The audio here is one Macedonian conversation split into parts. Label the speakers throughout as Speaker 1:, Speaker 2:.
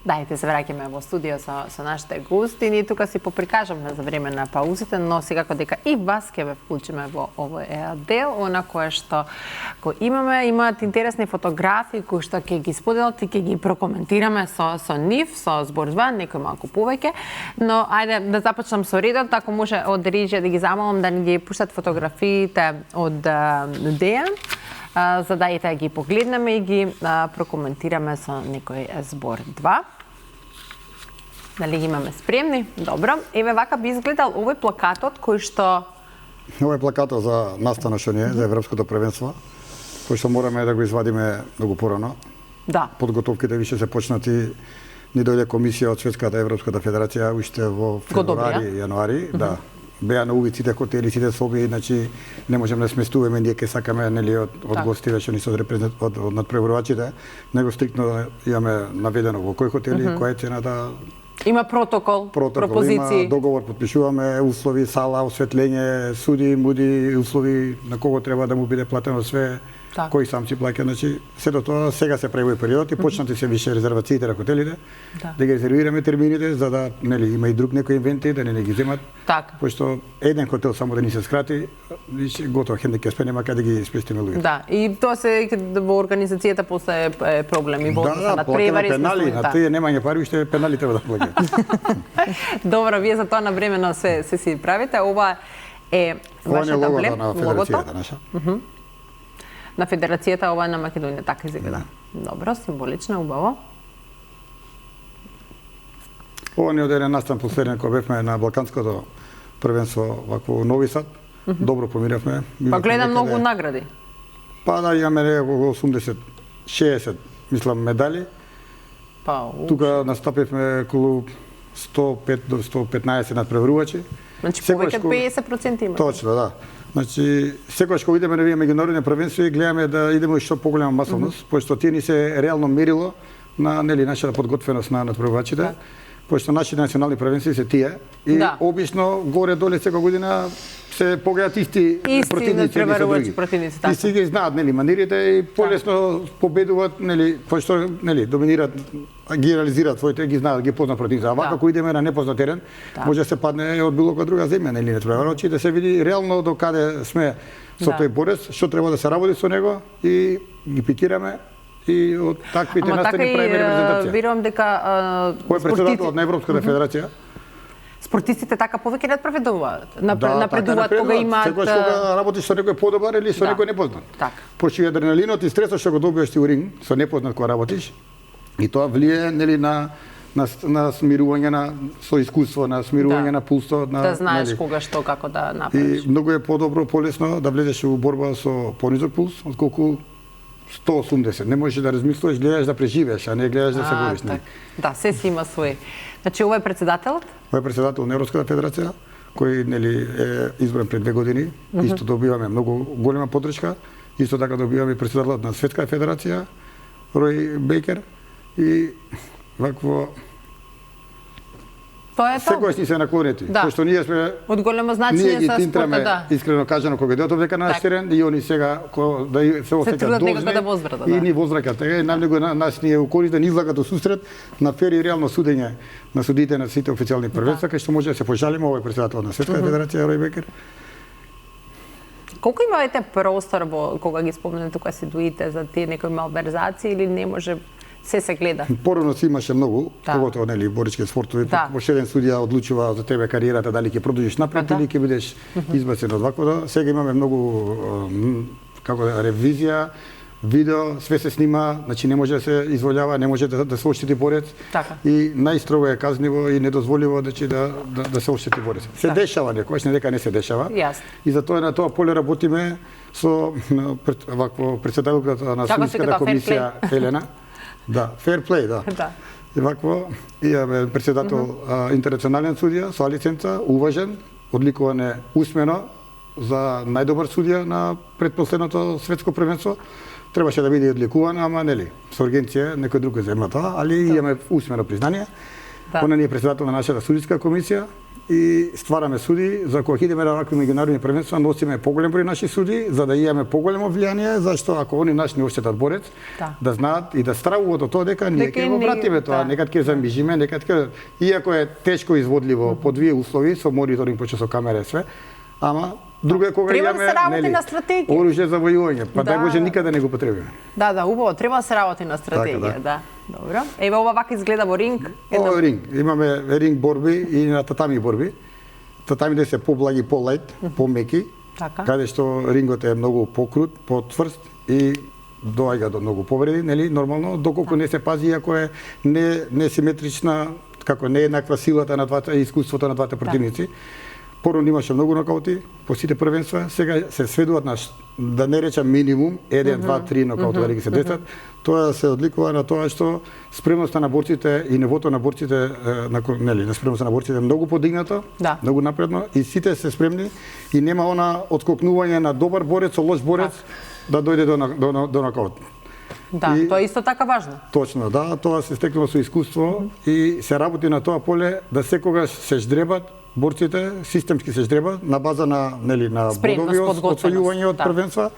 Speaker 1: Дајте се враќаме во студио со нашите гости. Ние тука си поприкажаме за време на паузите, но секако дека и вас ќе ве вклучиме во овој дел, она кое што го имаат интересни фотографии кои што ќе ги споделат и ќе ги прокоментираме со нив, со Збор 2, некој малку повеќе. Но ајде да започнам со редот, ако може од Рижија да ги замолам да ни ги пуштат фотографиите од Дејан, за да ги погледнеме и ги прокоментираме со некој Збор 2. Дали ги имаме спремни? Добро. Еве вака би изгледал овој плакатот кој што...
Speaker 2: Овој плакатот за настана што не е, за Европското првенство, кој што мораме да го извадиме многу порано.
Speaker 1: Да.
Speaker 2: Подготовките више се почнати. Ни дојде комисија од Светската Европската федерација уште во февруари, јануари, да. Беа на улиците, хотели, сите соби, значи не можеме да сместуваме, ние ке сакаме нели од гостите што ни се од надпреварувачите, него стриктно имаме наведено во кој хотели, која е цената.
Speaker 1: Има протокол, пропозиции.
Speaker 2: Има договор, подпишуваме услови, сала, осветлење, суди, муди, услови на кого треба да му биде платено све, кој сам си плаќа, значи сето тоа сега се прави во период и почнати се више резервациите на хотелите, да ги резервираме термините за да нели има и друг некои инвенти да не ги земат. Пошто еден хотел само да ни се скрати, више готово хендик ќе спенема каде ги спестиме луѓе.
Speaker 1: Да, и тоа се во организацијата после проблеми во
Speaker 2: на превари, пенали, на тие немање пари, уште пенали треба да плаќаат.
Speaker 1: Добро, вие за тоа на времено се си правите. Ова е вашата емблема, логото на Федерацијата, ова е на Македонија, така изгледа. Добро, символично, убаво.
Speaker 2: Ова не одеден настан последен кога бевме на Балканското првенство вако Нови Сад. Добро помиравме.
Speaker 1: Па гледам многу награди.
Speaker 2: Па да, имаме околу 80, 60, мислам, медали. Тука настапивме околу 105 до 115 надпреварувачи.
Speaker 1: Значи повеќе 50% има.
Speaker 2: Точно, да. Значи, секогаш кога идеме на овие меѓународни првенства, гледаме да идеме што поголема масовност, пошто тие ни се реално мерило на нели нашата подготвеност на надпреварувачите. Пошто нашите национални првенства се тие и обично горе-доле секоја година се погаѓаат исти
Speaker 1: противници.
Speaker 2: И си ги знаат нели манирите и полесно победуваат нели пошто нели доминираат, ги реализираат своите, ги знаат, ги познаат противници. А вака кога идеме на непознат терен, може да се падне од било која друга земја нели надпреварувачи да се види реално до каде сме со тој борец, што треба да се работи со него и ги пикираме. И од таквите настани правиме репрезентација.
Speaker 1: Верувам дека
Speaker 2: кој е председател на Европската федерација?
Speaker 1: Спортистите така повеќе напредуваат кога имаат...
Speaker 2: Секогаш кога работиш со некој подобар или со некој непознат. Пошто и адреналинот и стресот што го добиваш ти у ринг со непознат кога работиш, и тоа влие нели на смирување со искуство, на смирување на пулсот,
Speaker 1: да знаеш кога што како да направиш.
Speaker 2: И многу е подобро, полесно да влезеш во борба со понизок пулс отколку 180. Не можеш да размислуваш, гледаш да преживееш, а не гледаш да се бориш.
Speaker 1: Да, се си има свој. Значи, ова е председателот?
Speaker 2: Ова е председател на Европската федерација, кој нели е избран пред 2 години. Исто добиваме многу голема поддршка. Исто така добиваме председателот на Светската федерација, Рој Бейкер, и вакво секогаш ни се наклонети, пошто ние сме
Speaker 1: од големо значење
Speaker 2: за спортот, искрено кажано кога дојдов дека на терен и они сега да се осеќаат должни и ни возвраќаат. Така најмногу нас ни е укорис да ни излагат до сусрет на фер и реално судење на судите на сите официјални првенства, кај што може да се пожалиме. Овој председател на Светската федерација Рој Бекер.
Speaker 1: Колку имавате простор кога ги спомнете тука ситуите за тие некои малверзации или не може се гледа?
Speaker 2: Порано си имаше многу, поготово нели борички спортови, пош еден судија одлучува за тебе кариерата дали ќе продолжиш напред или ќе бидеш избацен од вакво. Сега имаме многу ревизија, видео, све се снима, значи не може да се изволјава, не може да се оштети борец. И најстрого е казниво и недозволиво да се оштети борец. Се дешава некојаш, не дека не се дешава. И затоа на тоа поле работиме со вакво председателката на судиската комисија Елена. Да, fair play, да. И вакво, имаме председател интернационален судија со лиценца, уважен, одликуван е усмено за најдобар судија на предпоследното светско првенство. Требаше да биде одликуван, ама нели, со ургенција некој друг земја тоа, али имаме усмено признание. Она ни е председател на нашата судиска комисија и ствараме суди за кога идеме на вакви меѓународни првенства, носиме поголем број наши суди за да имаме поголемо влијание, зашто ако они наш не оштетат борец, да знаат и да стравуваат од тоа дека ние ќе го вратиме тоа, некад ќе замижиме, некад ќе, иако е тешко изводливо по две услови со мониторинг почто со камера и све, ама друго е кога
Speaker 1: имаме
Speaker 2: оружје за војување, па дай Боже никаде не го потребиме.
Speaker 1: Да, убаво, треба да се работи на стратегија, да. Добро. Еве ова вака изгледа во ринг.
Speaker 2: Ова е ринг. Имаме ринг борби и на татами борби. Татамите се поблаги, полајт, помеки, каде што рингот е многу покрут, потврст и доаѓа до многу повреди, нели, нормално, доколку не се пази, ако е несиметрична, како не еднаква силата на двата, искуството на двата противници. Порано имаше многу нокаути по сите првенства, сега се сведуваат на, да не речам минимум, 1, 2, 3 нокаути да ги се десат. Тоа се одликува на тоа што спремноста на борците и нивото на борците, на спремноста на борците е многу подигнато, многу напредно и сите се спремни и нема она отскокнување на добар борец со лош борец да дојде до нокаут.
Speaker 1: Да, тоа е исто така важно.
Speaker 2: Точно, да, тоа се стекнува со искуство и се работи на тоа поле да секогаш се ждребат борците, системски се ждребат на база на бодови освојување од првенства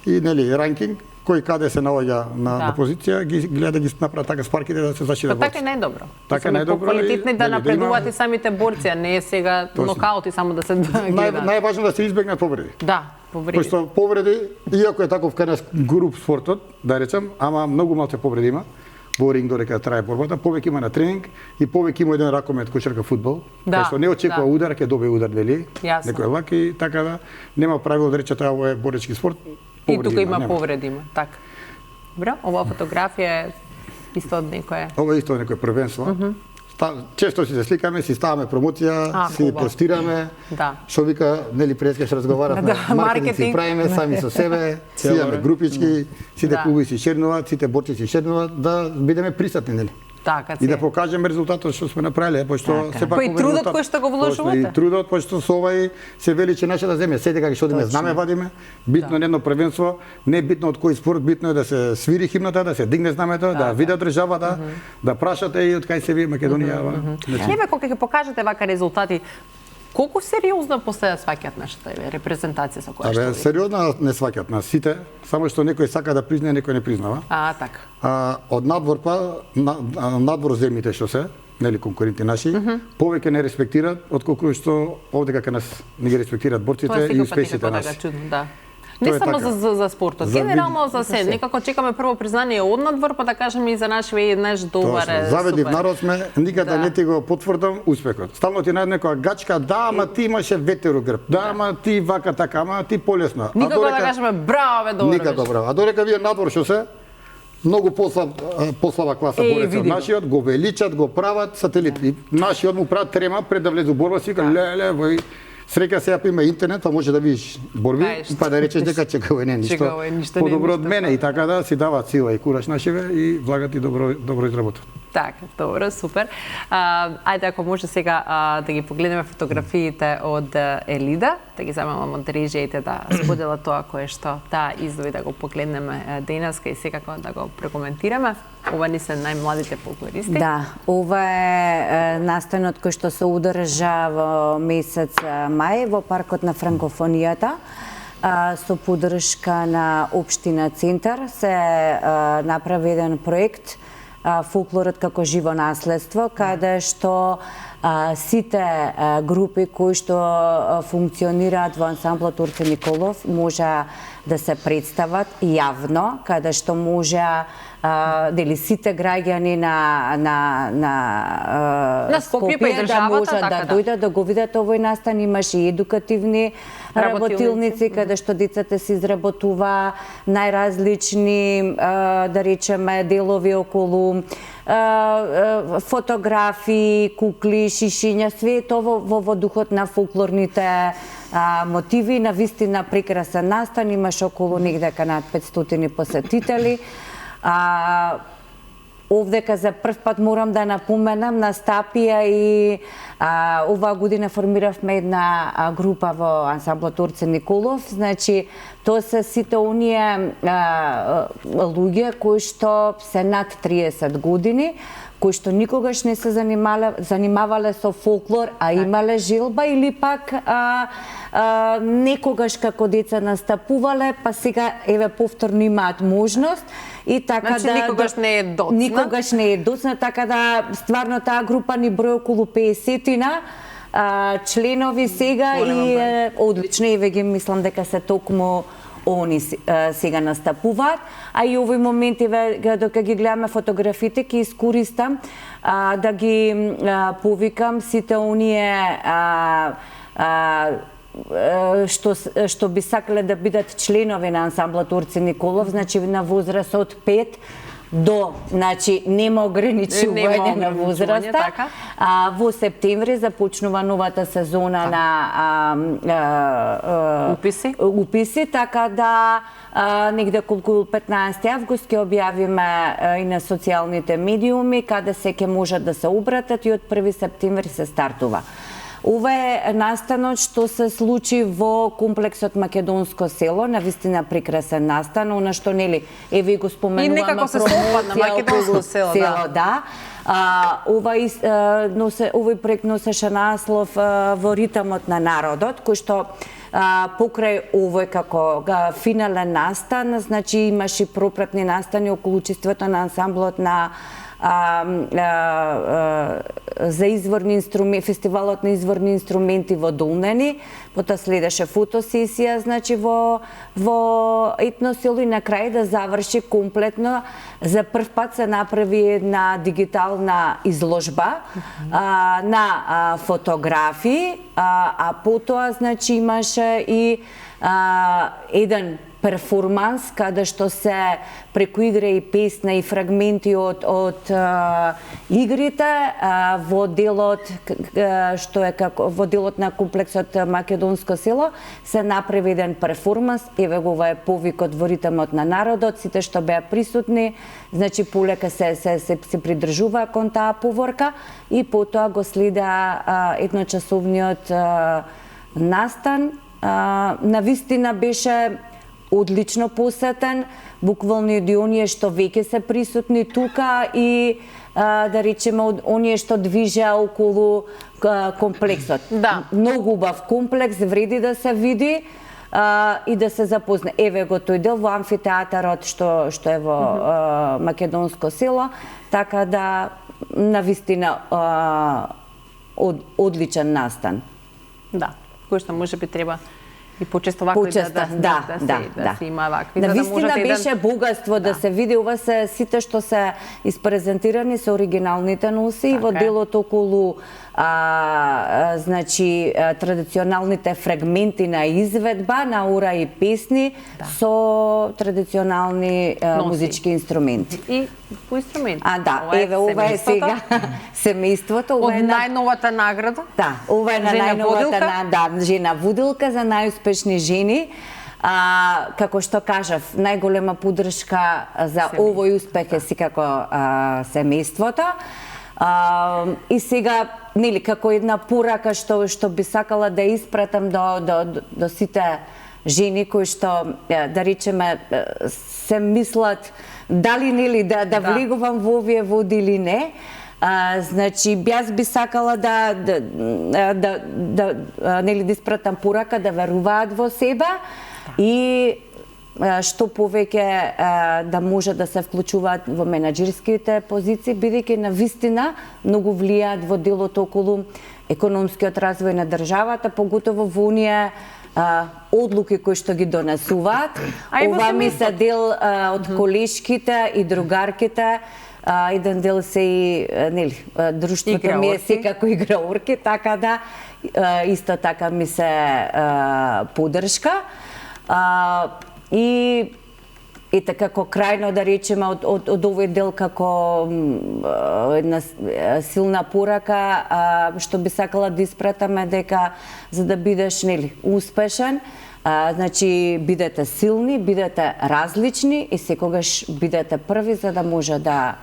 Speaker 2: и ранкинг, кој каде се наоѓа на позиција, ги гледа да ги направат така спарките да се зашират борци.
Speaker 1: Така е најдобро.
Speaker 2: Така е најдобро.
Speaker 1: Поквалитетни да напредуваат и самите борци, а не е сега нокаути само да се гледа.
Speaker 2: Најважно да се избегнат повреди.
Speaker 1: Да, повреди.
Speaker 2: Пошто повреди, иако е таков кај нас груп спортот, да речам, ама многу малку повреди има. Во ринг додека трае борбата, повеќе има на тренинг и повеќе има еден ракомет кошарка фудбал, кај што не очекува удар, ќе добие удар, нели? Некој лак и така да нема правило да рече тоа е боречки спорт.
Speaker 1: И тука има повреди, има, така. Добро, ова фотографија е исто од некое.
Speaker 2: Ова е исто од некое првенство. Често си се сликаме, си ставаме промоција, си постираме. Што вика, нели преска што разговаравме, маркетинг си правиме сами со себе, си имаме групички, сите клуби си шернуваат, сите борци си шернуваат, да бидеме присутни, нели? И да покажеме резултатот што сме направиле, пошто сепак
Speaker 1: и трудот кој што го вложувате.
Speaker 2: И трудот, пошто со овај се вели че нашата земја, седе како што одиме знаме вадиме, битно на едно првенство, не е битно од кој спорт, битно е да се свири химната, да се дигне знамето, да видат државата, да прашате и од кај се ви Македонија.
Speaker 1: Еве кога ќе покажете вака резултати, колку сериозно после да сваќаат нашата репрезентација со која што?
Speaker 2: Сериозно не сваќаат нас сите, само што некој сака да признае, некој не признава.
Speaker 1: Така.
Speaker 2: Од надвор земјите што се, нели конкуренти наши, повеќе не респектираат отколку што овде како нас не ги респектираат борците и успесите наши.
Speaker 1: Не само за спортот, генерално за се. Некако чекаме прво признание од надвор, па да кажеме и за наш еднаш добар е.
Speaker 2: Заведив народ сме, никада не ти го потврдам успехот. Стално ти најде некоја гачка, да, ама ти имаше ветерогрб, да, ама ти вака така, ама ти полесно.
Speaker 1: Никако да кажеме браво бе, добро.
Speaker 2: Никако браво. А додека вие надвор што се, многу послаба класа борец од нашиот, го величат, го прават сателити. Нашиот му прават трема пред да влезе во борба, си вика леле, вој среќа сега има интернет, па може да видиш борби, па да речеш дека чекава не ништо. Подобро од мене и така да си даваат сила и кураж нашиве и влагат и добро изработат.
Speaker 1: Така, добро, супер. Ајде ако може сега да ги погледнеме фотографиите од Елида, да ги замолам од режиите да сподела тоа кое што издови да го погледнеме денеска и секако да го прокоментираме. Ова не се најмладите фолклористи.
Speaker 3: Да, ова е настанот кој што се одржа во месец мај во паркот на франкофонијата со поддршка на општина Центар се направи еден проект фолклорот како живо наследство, каде што сите групи кои што функционираат во ансамблот Турче Николов може да се представат јавно, каде што може дели сите граѓани на Скопје да можат да дојдат да го видат овој настан. Имаше и едукативни работилници каде што децата се изработува најразлични, да речеме, делови околу фотографии, кукли, шишиња, све тоа во духот на фолклорните мотиви. На вистина прекрасен настан, имаше околу негдека над 500 посетители. Овдека за прв пат морам да напоменам, на Стапија и оваа година формиравме една група во ансамблот Турче Николов. Значи, тоа се сите оние луѓе кои што се над 30 години, кои што никогаш не се занимавале со фолклор, а имале желба или пак некогаш како деца настапувале, па сега еве повторно имаат можност и така
Speaker 1: значи, никогаш не е доцна.
Speaker 3: Никогаш не е доцна, така да стварно таа група ни брои околу 50-тина членови сега и одлично еве ги мислам дека се токму они сега настапуваат, а и овој момент еве докато ги гледаме фотографите ќе искористам да ги повикам сите оние што би сакале да бидат членови на ансамблот Орце Николов, значи на возраст од 5 до, значи нема ограничување на возраста.
Speaker 1: Така.
Speaker 3: Во септември започнува новата сезона на уписи, така да негде околу 15 август ќе објавиме и на социјалните медиуми каде се ќе можат да се обратат и од 1 септември се стартува. Ова е настанот што се случи во комплексот Македонско село, навистина прекрасен настан, она што нели еве го споменуваме.
Speaker 1: И некако се сопадна Македонско село,
Speaker 3: да. Овој проект носеше наслов во ритамот на народот, кој што покрај овој како финален настан, значи имаше пропратни настани околу чеството на ансамблот на за изворни инструменти, фестивалот на изворни инструменти во Долнени, потоа следеше фотосесија, значи во Етносело и на крај да заврши комплетно. За прв пат се направи една дигитална изложба на фотографии, а потоа значи имаше и еден перформанс каде што се преку игра и песна и фрагменти од игрите во делот што е во делот на комплексот Македонско село се направи еден перформанс, еве го ова е повикот во ритамот на народот, сите што беа присутни, значи полека се придржуваа кон таа поворка и потоа го следа едночасовниот настан. Навистина беше одлично посетен, буквално и оние што веќе се присутни тука и да речеме оние што движеа околу комплексот.
Speaker 1: Да.
Speaker 3: Многу убав комплекс, вреди да се види и да се запозна. Еве го тој дел во амфитеатарот што е во Македонско село, така да навистина одличен настан.
Speaker 1: Да, кој што можеби треба и почесто вакви да се има вакви.
Speaker 3: Навистина беше богатство да се види, ова се сите што се испрезентирани се оригиналните носи во делот околу значи традиционалните фрагменти на изведба на ура и песни со традиционални музички инструменти.
Speaker 1: И по инструменти.
Speaker 3: Еве ова е сега семејството, ова е
Speaker 1: најновата награда.
Speaker 3: Да, ова е на најновата жена водилка за најуспешни жени. Како што кажав, најголема поддршка за овој успех е секако семејството. И сега, нели, како една порака што би сакала да испратам до сите жени кои што, да речеме, се мислат дали, нели, да влегувам во овие води или не. Значи, јас би сакала нели, да испратам порака да веруваат во себе и што повеќе да може да се вклучуваат во менаџерските позиции, бидејќи навистина многу влијаат во делот околу економскиот развој на државата, поготово во оние одлуки кои што ги донесуваат. Ова ми се дел од колешките и другарките. Еден дел се и, нели, друштвото ми е секако играорки, така да исто така ми се поддршка. И така како крајно да речеме од овој дел како една силна порака што би сакала да испратаме дека за да бидеш, нели, успешен, значи бидете силни, бидете различни и секогаш бидете први за да може да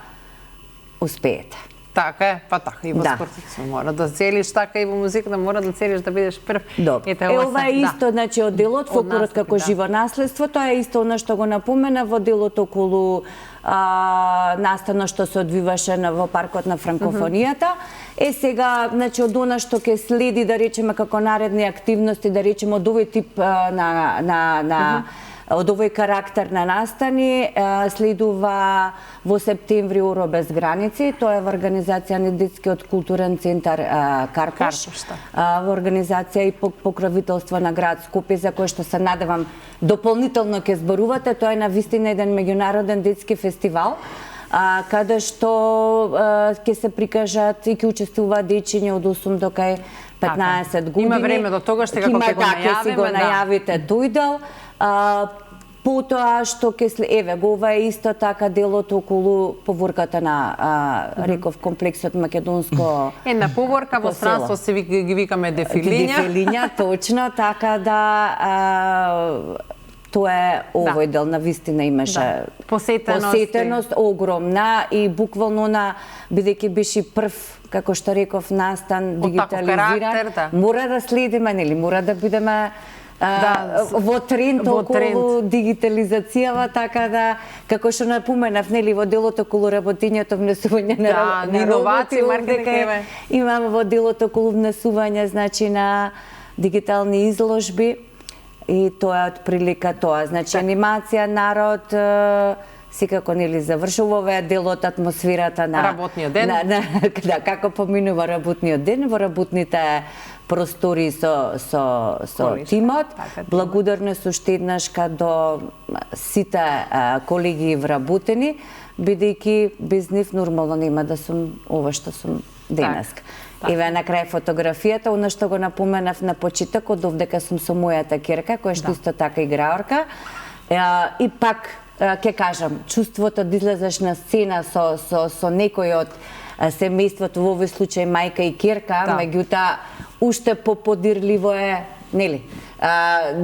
Speaker 3: успеете.
Speaker 1: Така е, па така и во спортот се мора да целиш, така и во музиката мора да целиш да бидеш прв.
Speaker 3: Ова е исто, значи од делот фолклорот како живо наследство, тоа е исто она што го напомена во делот околу настано што се одвиваше во паркот на франкофонијата. Сега, значи, од она што ќе следи, да речеме, како наредни активности, да речеме, од овој тип од овој карактер на настани, следува во септември Уро без граници, тоа е во организација на Детскиот културен центар Карпош, во организација и покровителство на град Скопје, за кој што се надевам дополнително ќе зборувате. Тоа е навистина еден меѓународен детски фестивал, каде што ќе се прикажат и ќе учествуваат дечиња од 8 до кај 15 години.
Speaker 1: Има време до тогаш, како ќе го
Speaker 3: најавите дојдел. Потоа што ова е исто така делото околу поворката на реков комплексот македонско.
Speaker 1: Една поворка во странство се ги викаме дефилиња.
Speaker 3: Дефилиња, точно, така да тоа е овој дел, навистина имаше посетеност огромна и буквално бидејќи беше прв, како што реков, настан дигитализиран. Мора да следиме, нели, мора да бидеме во тренд околу дигитализацијава, така да, како што напоменав, нели, во делото околу работењето, внесување на
Speaker 1: иновации, маркетинг,
Speaker 3: имаме во делото околу внесување, значи, на дигитални изложби, и тоа е од прилика тоа. Значи, анимација, народ, секако, нели, завршува овој дел од атмосферата на
Speaker 1: работниот ден.
Speaker 3: Да, како поминува работниот ден во работните простори со тимот. Благодарна сум уште еднаш до сите колеги вработени, бидејќи без нив нормално нема да сум ова што сум денеска. Еве на крај фотографијата, она што го напоменав на почетокот, овдека сум со мојата ќерка, која што исто така играорка. И пак ќе кажам, чувството да излезеш на сцена со некој од семејството, во овој случај мајка и ќерка, меѓутоа уште поподирливо е, нели,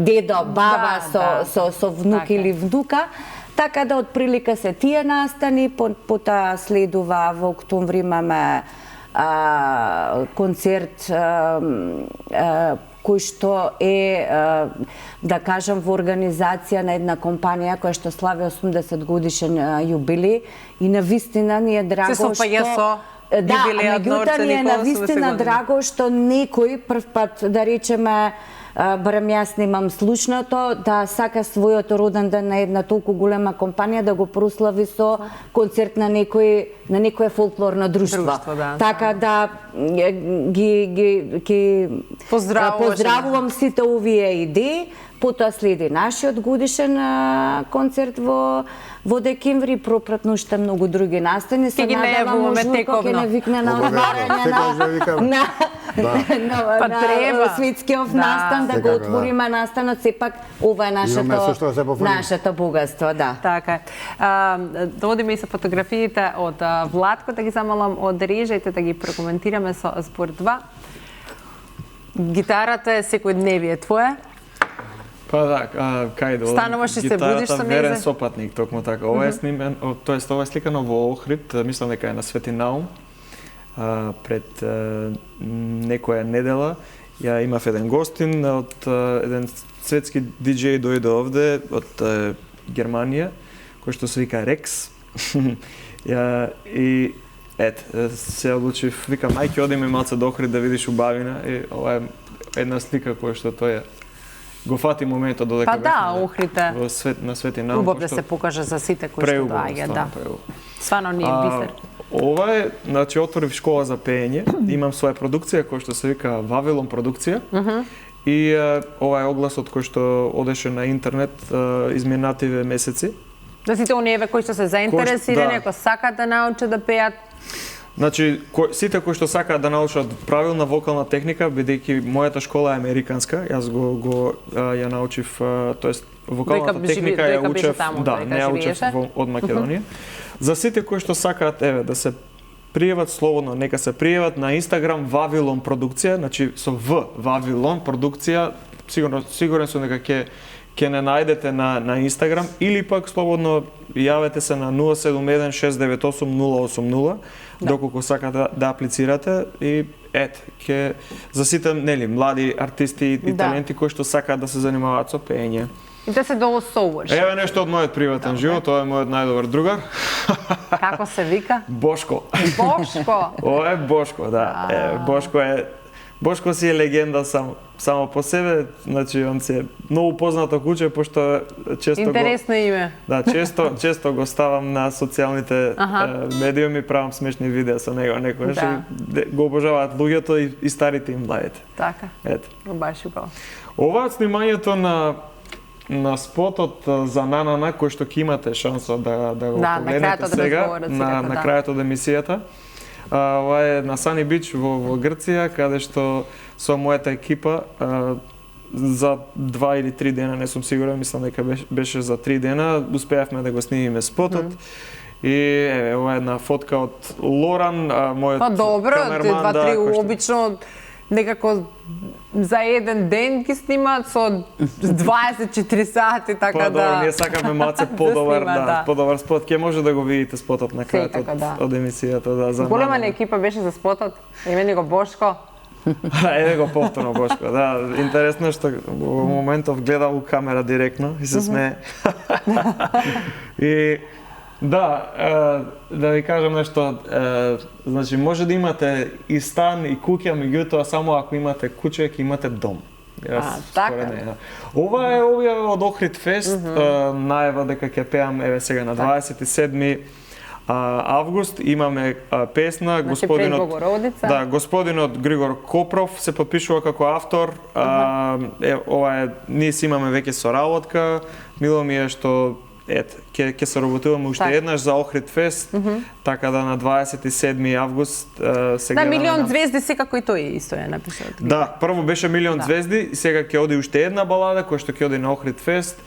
Speaker 3: дедо, баба со внук или внука. Така да од прилика се тие настани, потоа следува во октомври имаме концерт кој што е, да кажам, во организација на една компанија која што слави 80 годишен јубилеј и навистина ни е драго што... Да, меѓутоа ни е навистина драго што некој прв пат, да речеме, барем јас немам слушнато, да сака својот роден ден на една толку голема компанија да го прослави со концерт на некое фолклорно друштво. Така да ги поздравувам сите овие идеи. Потоа следи нашиот годишен концерт во декември, пропратно уште многу други настани.
Speaker 1: Ке ги најавуваме тековно.
Speaker 3: Ке не викне на отварање на светскиот настан, да го отвориме настанот, сепак ова е нашето богатство, да.
Speaker 1: Така. Доводиме и со фотографиите од Владко, да ги замалам од режајте, да ги прокоментираме со збор 2. Гитарата е секојдневие твое.
Speaker 4: Па да, кај да
Speaker 1: стануваш и се будиш со нејзе?
Speaker 4: Верен сопатник, токму така. Ова е снимен, тоест ова е сликано во Охрид, мислам дека е на Свети Наум, пред некоја недела. Ја имав еден гостин од еден светски диџеј дојде овде од Германија, кој што се вика Рекс. И се одлучив, викам, ајде одиме малце до Охрид да видиш убавина. И ова е една слика која што тој го фати моментот додека
Speaker 1: бевме
Speaker 4: на Свети Наум.
Speaker 1: Убав да се покаже за сите кои што доаѓаат, да. Стварно не е бисер.
Speaker 4: Ова е, значи, отворив школа за пеење, имам своја продукција која што се вика Вавилон продукција. И ова е огласот кој што одеше на интернет изминативе месеци.
Speaker 1: За сите оние кои што се заинтересирани, ако сакаат да научат да пеат.
Speaker 4: Значи, сите кои што сакаат да научат правилна вокална техника, бидејќи мојата школа е американска, јас ја научив, тоест вокалната техника ја учев, не ја учев од Македонија. За сите кои што сакаат да се пријават слободно, нека се пријават на Инстаграм Вавилон продукција, значи со В Вавилон продукција, сигурен сум дека ќе не најдете на Инстаграм, или пак слободно јавете се на 071 698 080, доколку сакате да аплицирате, и за сите, нели, млади артисти и таленти кои што сакаат да се занимаваат со пеење.
Speaker 1: И да се долу соуваш.
Speaker 4: Еве нешто од мојот приватен живот, тоа е мојот најдобар другар.
Speaker 1: Како се вика?
Speaker 4: Бошко.
Speaker 1: Бошко.
Speaker 4: Ова е Бошко, да. Бошко си е легенда само по себе, значи он си е многу познато куче пошто често
Speaker 1: интересно име.
Speaker 4: Да, често го ставам на социјалните медиуми, правам смешни видеа со него, некогаш го обожаваат луѓето и старите и младите.
Speaker 1: Така.
Speaker 4: Ето.
Speaker 1: Баш убаво.
Speaker 4: Ова снимањето на спотот за Нанана, кој што ќе имате шанса да го погледнете сега, на крајот од емисијата. Ова е на Сани Бич во Грција, каде што со мојата екипа за 2 или 3 дена, не сум сигурен, мислам дека беше за 3 дена, успеавме да го снимиме спотот. И еве, ова е една фотка од Лоран, мојот камерман.
Speaker 1: Добро, 2-3 обично некако за еден ден ги снимаат со 24 сати, така да...
Speaker 4: Добро, ние сакаме малце подобар спот. Ке може да го видите спотот на крајот од емисијата. Да,
Speaker 1: голема ли екипа беше за спотот? Имени го Бошко?
Speaker 4: Еве го повторно Бошко, да. Интересно што во моментов гледа у камера директно и се смее. И да ви кажам нешто, значи може да имате и стан и куќа, меѓутоа само ако имате куќе, ќе имате дом.
Speaker 1: Така.
Speaker 4: Ова е објава од Охрид Фест, најава дека ќе пеам еве сега на 27 август, имаме песна, господинот Григор Копров се подпишува како автор. Ова е, ние си имаме веќе соработка, мило ми е што ќе се работуваме уште еднаш за Охрид Фест, така да на 27 август се
Speaker 1: гледаме. Да, Милион звезди секако и тој исто е напишал.
Speaker 4: Да, прво беше Милион звезди, сега ќе оди уште една балада која што ќе оди на Охрид Фест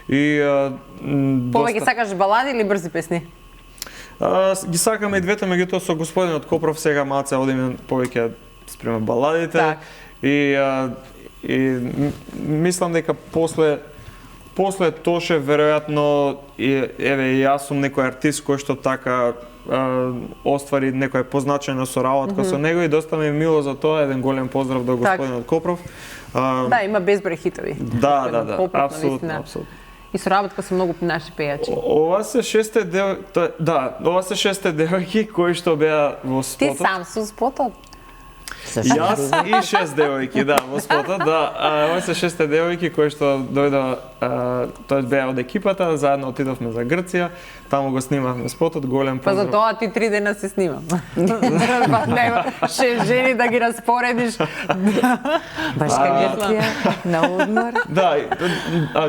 Speaker 4: и
Speaker 1: повеќе сакаш балади или брзи песни?
Speaker 4: Ги сакаме и двете, меѓутоа со господинот Копров сега малце одиме повеќе спрема баладите. И мислам дека после Тоше веројатно еве јас сум некој артист кој што така оствари некоја позначајна соработка со него и доста ми е мило за тоа. Еден голем поздрав до господинот Копров.
Speaker 1: Да, има безброј хитови.
Speaker 4: Да, апсолутно.
Speaker 1: И соработка со многу наши пејачи.
Speaker 4: Ова се шесте девојки кои што беа во спотот.
Speaker 1: Ти сам со спотот?
Speaker 4: Јас и 6 девојки, да, во спотот, да. Ова се 6 девојки кои што дојдоа, тоа беа од екипата, заедно отидовме за Грција, таму го снимавме спотот, голем поздрав.
Speaker 1: Па за тоа ти 3 дена се снимам. Нема 6 жени да ги распоредиш.
Speaker 3: Баш Грција, на одмор.
Speaker 4: Да,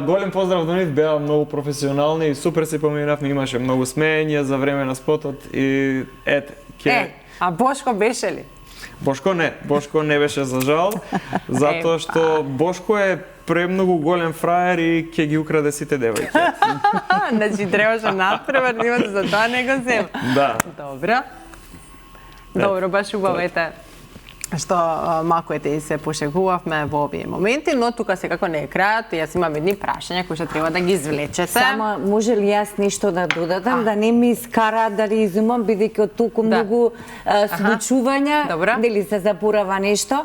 Speaker 4: голем поздрав до нив, беа многу професионални и супер се поминавме, имаше многу смеење за време на спотот и
Speaker 1: а Бошко беше ли?
Speaker 4: Бошко не беше за жал, затоа што Бошко е премногу голем фраер и ќе ги украде сите девојки.
Speaker 1: Значи требаше надпревар, за тоа не го зема.
Speaker 4: Да.
Speaker 1: Добро, баш убаво што малку и се пошегувавме во овие моменти, но тука секако не е крајот, јас имам едни прашања кои што треба да ги извлечете.
Speaker 3: Само може ли јас нешто да додадам, да не ми искара да изумам, бидејќи од толку многу случувања, нели се заборава нешто.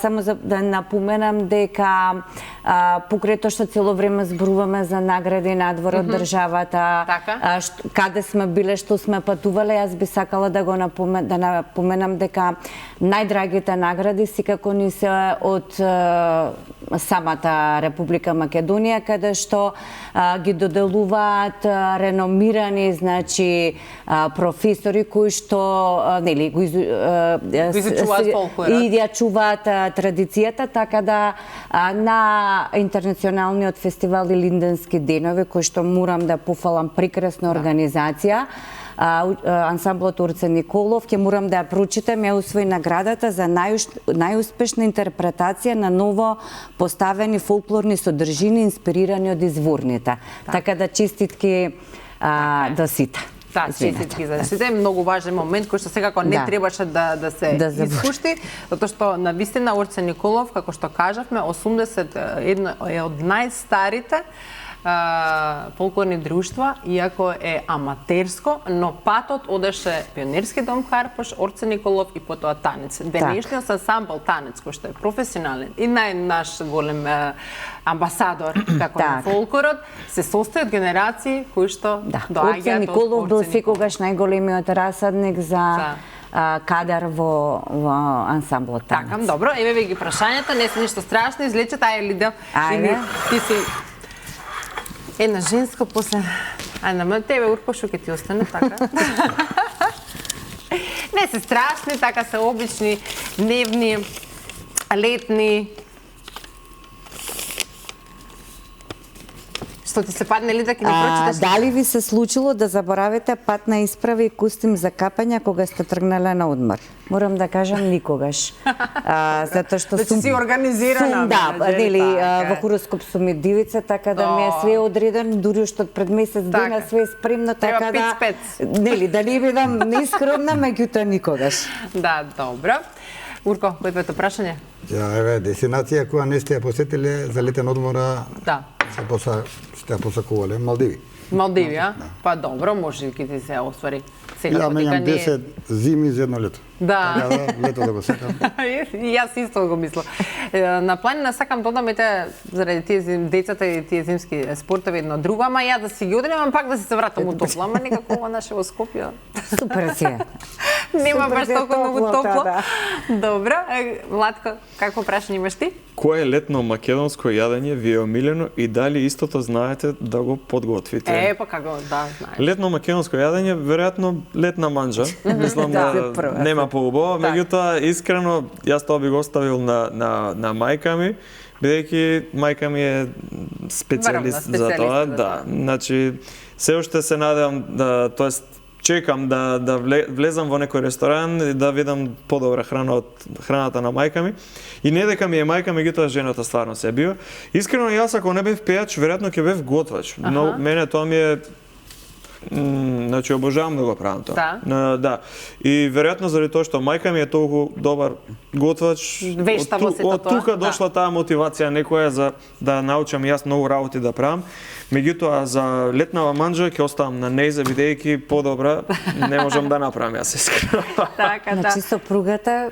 Speaker 3: Само да напоменам дека покрај тоа што цело време зборуваме за награди надвор од државата, каде сме биле, што сме патувале, јас би сакала да го напоменам дека најдрагите награди секако ни се од самата Република Македонија, каде што ги доделуваат реномирани, значи професори кои што нели го
Speaker 1: изучуваат фолклорот
Speaker 3: и ја чуваат традицијата, така да на интернационалниот фестивал и Линденски денови, кој што морам да пофалам прекрасна организација, ансамблот Орце Николов, ќе морам да ја прочитам, ја усвои наградата за најуспешна интерпретација на ново поставени фолклорни содржини инспирирани од изворните. Така да честитки до сите.
Speaker 1: Да, честитки за сите. Многу важен момент кој што секако не требаше да се испушти, затоа што навистина Орце Николов, како што кажавме, 80 е од најстарите фолклорни друштва, иако е аматерско, но патот одеше Пионерски дом Карпош, Орце Николов и потоа танец. Денешниот ансамбл танец, кој што е професионален и наш голем амбасадор како на фолклорот, се состои од генерации кои што доаѓаат.
Speaker 3: Орце Николов бил секогаш најголемиот расадник за кадар во ансамблот танец.
Speaker 1: Така, добро, еве ви ги прашањата, не се ништо страшно, излечете, ајде Лида.
Speaker 3: Ајде.
Speaker 1: Ти си една женска после... Ајде, на тебе, Урко, шо ќе ти остане, така? Не се страшни, така се обични, дневни, летни. Што ти се падне, Лида, ќе ни прочиташ?
Speaker 3: Дали ви се случило да заборавите патна исправи и кустим за капање кога сте тргнале на одмор? Морам да кажам никогаш. Затоа што
Speaker 1: сум си организирана.
Speaker 3: Нели, во хороскоп сум и дивица, така да ми е све одредено, дури што пред месец дена све спремно, така да нели, да не бидам неискромна, меѓутоа никогаш.
Speaker 1: Да, добро. Урко, кој твоето прашање?
Speaker 2: Еве, дестинација која не сте ја посетиле за летен одмора.
Speaker 1: Да.
Speaker 2: Сте посакувале Малдиви.
Speaker 1: Малдиви, а? Па добро, може и ти се оствари.
Speaker 2: Ја менјам 10 зими за едно лето.
Speaker 1: Да.
Speaker 2: Така да, лето да го сакам.
Speaker 1: И јас исто го мислам. На планина сакам да одам заради тие децата и тие зимски спортови едно друго, ама ја да си ги одредам, пак да се вратам у топло. Ама некако ова наше во Скопје.
Speaker 3: Супер си е.
Speaker 1: Нема баш толку многу топло. Добро, Владко, какво прашање имаш ти?
Speaker 4: Кое летно македонско јадење ви е омилено и дали истото знаете да го подготвите?
Speaker 1: Па како, да, знаеш.
Speaker 4: Летно македонско јадење, веројатно летна манџа. Мислам да нема поубаво, меѓутоа искрено јас тоа би го оставил на мајка ми, бидејќи мајка ми е специјалист за тоа, да. Значи се уште се надевам да, тоест чекам да влезам во некој ресторан и да видам подобра храна од храната на мајка ми. И не дека ми е мајка, меѓутоа жената стварно се био. Искрено јас ако не бев пејач, веројатно ќе бев готвач. Но мене тоа ми е значи обожавам да го правам тоа. Да. И веројатно заради тоа што мајка ми е толку добар готвач, од тука дошла таа мотивација некоја за да научам јас многу работи да правам. Меѓутоа за летнава манџа ќе оставам на нејзе, бидејќи подобра не можам да направам јас искрено.
Speaker 1: Така, да.
Speaker 3: Значи сопругата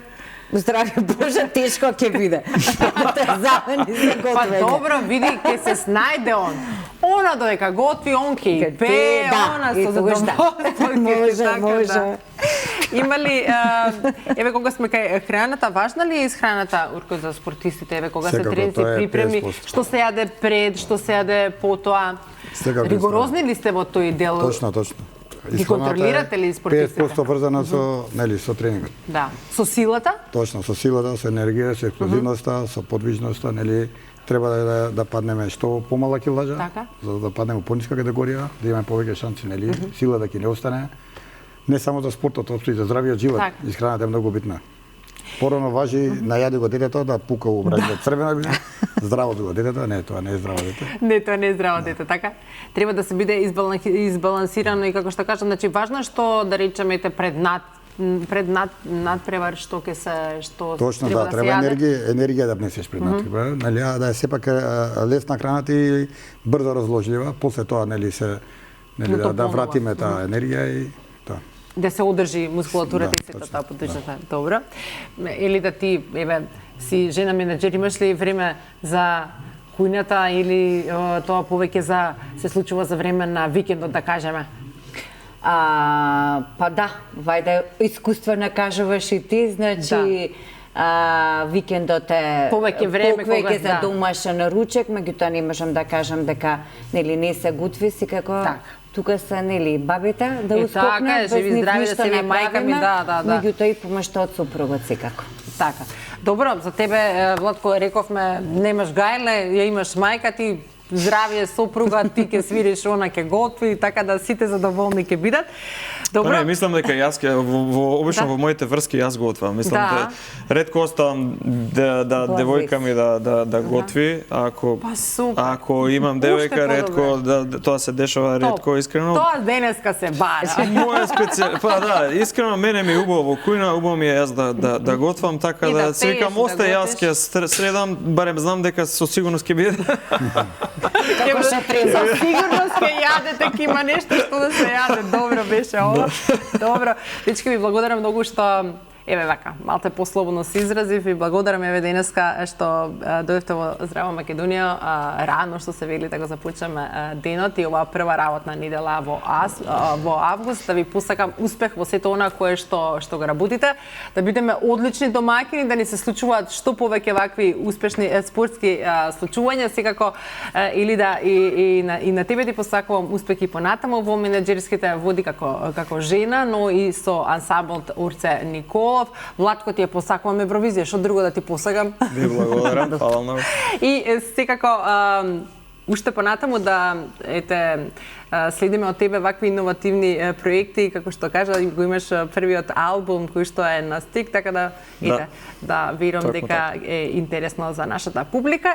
Speaker 3: здрави Боже, тешко ќе биде. Замени за готвење.
Speaker 1: Па добро, види, ќе се снајде он. Она додека готви, он ќе пее, она со задоволство.
Speaker 3: Може.
Speaker 1: Има ли, еве кога сме кај храната, важна ли е исхраната, Урко, за спортистите, еве кога се трени, се припреми, што се јаде пред, што се јаде потоа? Ригорозни ли сте во тој дел?
Speaker 2: Точно.
Speaker 1: Ги контролирате ли спортистите?
Speaker 2: 50% врзана со тренингот.
Speaker 1: Да. Со силата?
Speaker 2: Точно, со силата, со енергија, со експлозивноста, со подвижноста, нели треба да паднеме што помала килажа, за да паднеме пониска категорија, да имаме повеќе шанси, нели, силата ќе не остане. Не само за спортот, општо и за здравиот живот. Исхраната е многу битна. Порано важи најади го детето да пука у браќа црвена биде. Здравото го детето, не, тоа не е здраво дете.
Speaker 1: Не, тоа не е здраво дете, така. Треба да се биде избалансирано и како што кажам, значи важно е што да речеме пред надпревар што ќе се
Speaker 2: точно, да, треба енергија да внесеш пред надпревар, нели, да е сепак лесна храната и брзо разложлива, после тоа нели се да вратиме таа енергија и тоа.
Speaker 1: Да се одржи мускулатурата и сето таа подвижната. Добро. Или да ти, еве, си жена менаџер, имаш ли време за кујната или тоа повеќе се случува за време на викендот, да кажеме?
Speaker 3: Па да, вајде искуствено кажуваш и ти, значи викендот е
Speaker 1: повеќе време
Speaker 3: кога за домашен ручек, меѓутоа не можам да кажам дека нели не се готви секако. Тука се нели бабите да ускокнат без ништо не направиме, меѓутоа и помошта од сопругот секако.
Speaker 1: Така. Добро, за тебе, Владко, рековме, немаш гајле, ја имаш мајка ти, здравие сопруга, ти ќе свириш, она ќе готви, така да сите задоволни ќе бидат. Добро.
Speaker 4: Не, мислам дека јас обично во моите врски јас готвам. Мислам дека ретко оставам девојка ми да готви, ако имам девојка ретко тоа се дешава ретко, искрено.
Speaker 1: Тоа денеска се бара.
Speaker 4: Моја специјал, па да, искрено мене ми убаво во кујна, убаво ми е јас да готвам, така да се викам осте јас ќе средам, барем знам дека со сигурност ќе биде.
Speaker 3: Како ше треза.
Speaker 1: Со сигурност ќе јадете, ќе има нешто што да се јаде. Добро беше ова. Добро. Дечки, ви благодарам многу што еве вака, малте послободно се изразив и благодарам еве денеска што дојдовте во Здрава Македонија, рано што се вели да го започнеме денот и оваа прва работна недела во август, да ви посакам успех во сето она кое што го работите, да бидеме одлични домаќини, да ни се случуваат што повеќе вакви успешни спортски случувања, секако или да и на тебе ти посакувам успех и понатаму во менаџерските води како жена, но и со ансамблот Орце Никола. Владко, ти ја посакувам Евровизија, што друго да ти посакам?
Speaker 4: Ви благодарам, фала многу.
Speaker 1: И секако уште понатаму да следиме од тебе вакви иновативни проекти, како што кажа, го имаш првиот албум кој што е на стик, така да верувам дека е интересно за нашата публика